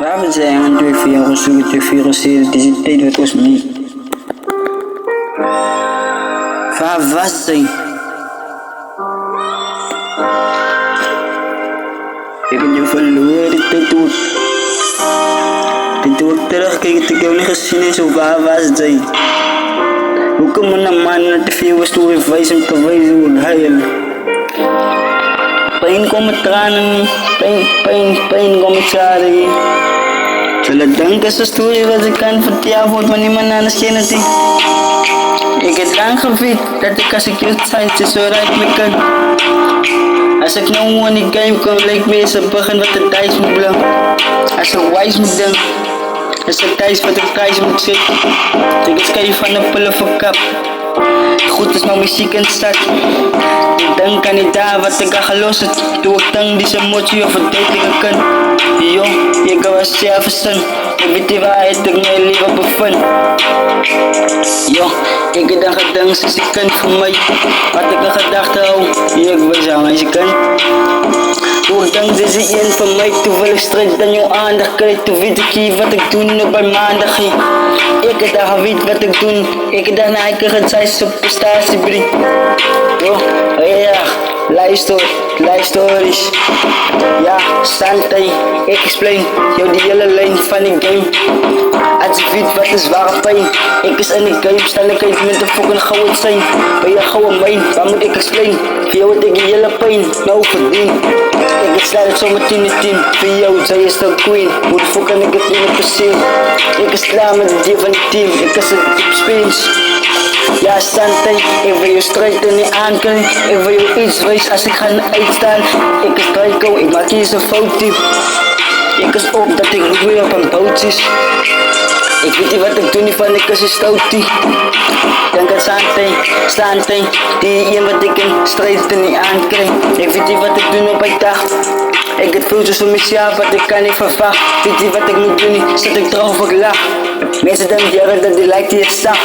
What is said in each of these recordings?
Dapat sayang 12 ako sulit 12 kasi digitay wat was me. Verrassing. Ik ben je verloren, dit doet. Dit doet terug, kijk, ik heb niet gezien in zo'n verrassing. Hoe kom je naar man te veel was toe wijzen te wijzen hoe huilen. Pijn komen tranen, pijn komen tranen. Talagang ka sa story wat ik kan vertellen wordt maar niemand anders kennen die. Ik heb lang gevierd dat ik als ik je tijd is zo rijk me kan. Als ik nou aan die game kom lijkt me eens een begin wat de tijd moet blijven. Als ik wijs moet doen, als ik thuis wat de prijs moet zitten. Ik is kan je van de pullen verkap. Goed is maar muziek in stad. Ik denk aan die daar wat ik ga gelossen. Doe ik dan die zijn motie of het deed ik kan. Yo, ik was zelf een ik weet die waarheid ik mijn leven bevind. Yo, ik heb dan gedankt als ik kan voor mij. Wat ik een gedachte hou, ik was aan als je kan. Hoe ik denk deze één van mij, toen wil ik strijd dan jouw aandacht krijg. Toen weet ik hier wat ik doe op een maandag. Ik heb daar geweten wat ik doe. Ik heb daarna ik het zijn prestatie. Yo, ja, luister. Ja, Santai, ik explain jou die hele lijn van die game. Als je weet wat is ware pijn. Ik is in die game, stelligheid met de fucking gouden zijn. Ben je gouden mijn, waar moet ik explain? Voor jou heb ik die hele pijn, nou verdien. Ik is slaat het zo met 10 in 10. Voor jou, zij is de queen. Hoe de fuck kan ik het niet meer zien? Ik is klaar met het dier van het team. Ik is het op speens. Ja, Santai, ik wil je strijd en niet aankijken. Ik wil je iets wijs als ik ga uitstaan. Ik is Draco, ik maak hier zo'n fout. Ik is op dat ik roeien op een bootje. Ik weet niet wat ik doe, niet van ik is een stoutie. Denk aan Santai, die een wat ik in strijd en niet aankrijg. Ik weet niet wat ik doe op een dag. Ik heb veel zo mezelf wat ik kan niet verwachten. Weet niet wat ik moet doen, zet ik erop of ik lach. Mensen denken dat die lijkt die het zag.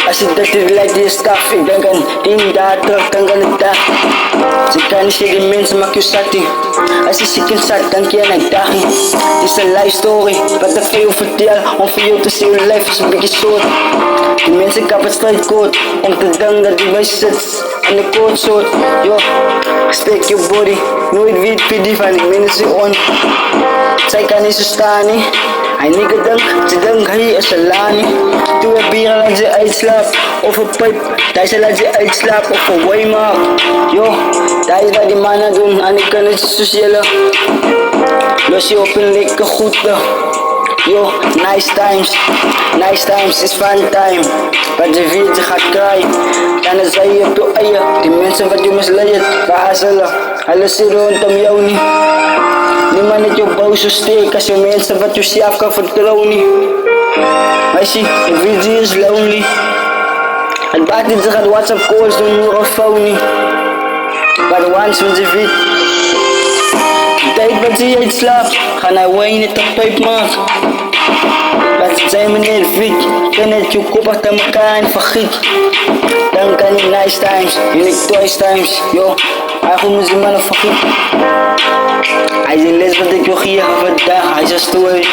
Als je dat die lijkt die het staf. Ik denk aan die daar terug, denk aan de dag. Ze kan niet zeggen mensen maak je zat. Als je ziek in zat, denk je aan een dag. Dit is een life story, wat ik veel vertel. Om voor jou te zien, hoe life is een beetje soort. Die mensen kappen strijdkoord. Om te denken dat die meisje zit aan de koord soort. Yo, spreek je body. Nooit weet PD van die mensen on. Zij kan niet zo staan nie. Hij niet gedankt, ze denkt hij is een lani. Toen we bieren laat ze uitslaap. Of een pijp, daar ze laat ze uitslaap. Of een waymark. Yo, daar is wat die mannen doen. En ik kan het sociale. Los je op een lekker goed. Yo, nice times is fun time. Wat je weet, je gaat krijgen. Dan is hij op je eigen. Die mensen wat je misleidt, waar zullen. Alles hier rondom jou niet. Niemand heeft jou boos zo steek als je mensen wat je zelf kan vertrouwen. Meisje, ik weet ze is lonely. Het baat niet, ze gaat WhatsApp calls doen, hoe of phone. Maar once when ze weet. De tijd wat ze uitslaapt, ga naar wijn het op pijp maken. Laat het zijn meneer Viek, ken het je kop achter elkaar en vergiet. Dan kan je nice times, unique twice times, yo. Eigenlijk moet je mannen vergiet. Hij is in les wat ik wil hier vandaag, hij is een story.